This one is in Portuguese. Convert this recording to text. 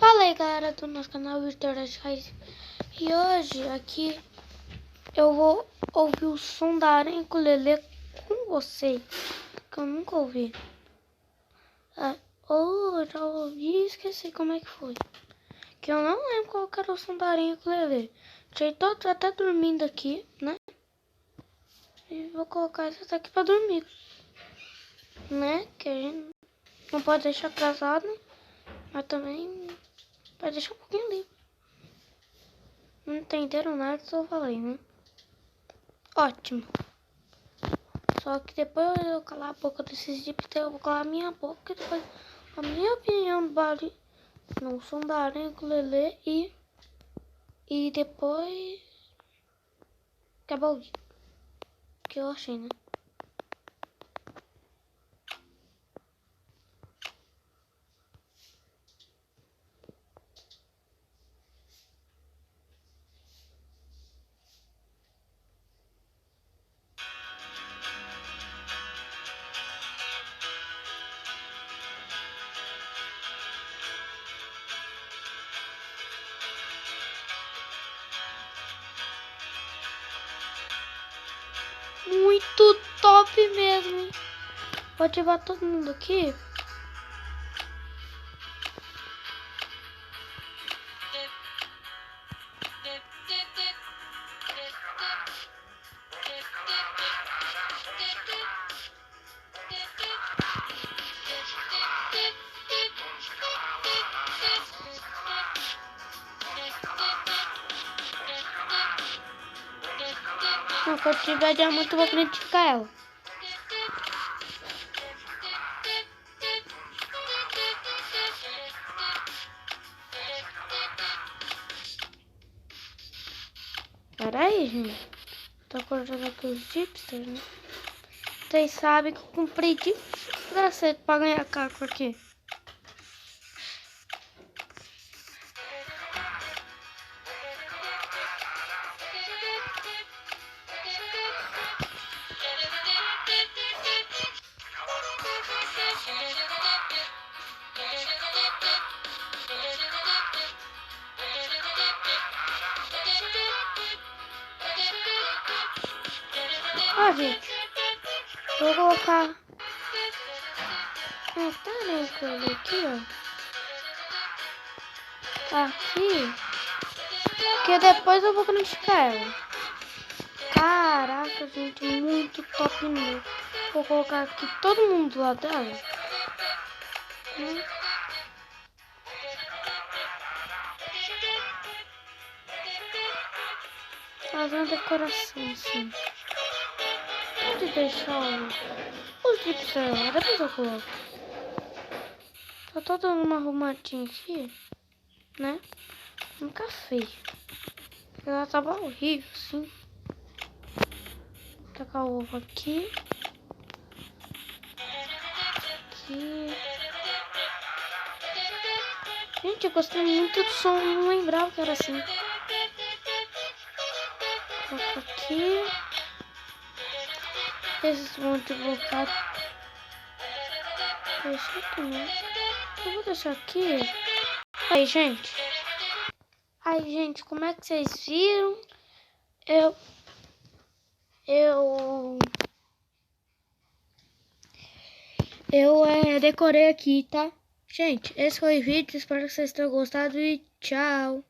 Fala aí, galera do nosso canal Vitória Raiz. E hoje aqui eu vou ouvir o som da aranha ukulele com vocês, que eu nunca ouvi. Eu já ouvi e esqueci como é que foi. Que eu não lembro qual que era o som da aranha ukulele. Já tô até dormindo aqui, né? E vou colocar essa daqui pra dormir, né? Que a gente não pode deixar atrasado, mas também pode deixar um pouquinho livre. Não entenderam nada que eu falei, né? Ótimo. Só que depois eu calar a boca desses hipsters, eu vou calar a minha boca e depois a minha opinião vale no som da aranha ukulele e depois acabou o vídeo. Que eu achei, né? Muito top mesmo, hein? Vou ativar todo mundo aqui. Não, quando tiver diamante eu vou criticar ela. Pera aí, gente. Tô cortando aqui os hipsters, né? Vocês sabem que eu comprei de graça pra ganhar caco aqui. Ó, gente, vou colocar aqui, ó. Aqui, que depois eu vou criticar ela. Caraca, gente, muito top mesmo. Vou colocar aqui todo mundo lá dela. Fazer uma decoração assim. Pode deixar os clipes lá, depois eu coloco. Só tô dando uma arrumadinha aqui, né? Nunca feio. Ela tava horrível, assim. Vou tacar o ovo aqui. Aqui. Gente, eu gostei muito do som, não lembrava que era assim. Coloco aqui. Esses vão divulgar. Deixa aqui, né? Eu vou deixar aqui. Aí, gente. Aí, gente, como é que vocês viram? Eu decorei aqui, tá? Gente, esse foi o vídeo. Espero que vocês tenham gostado e tchau.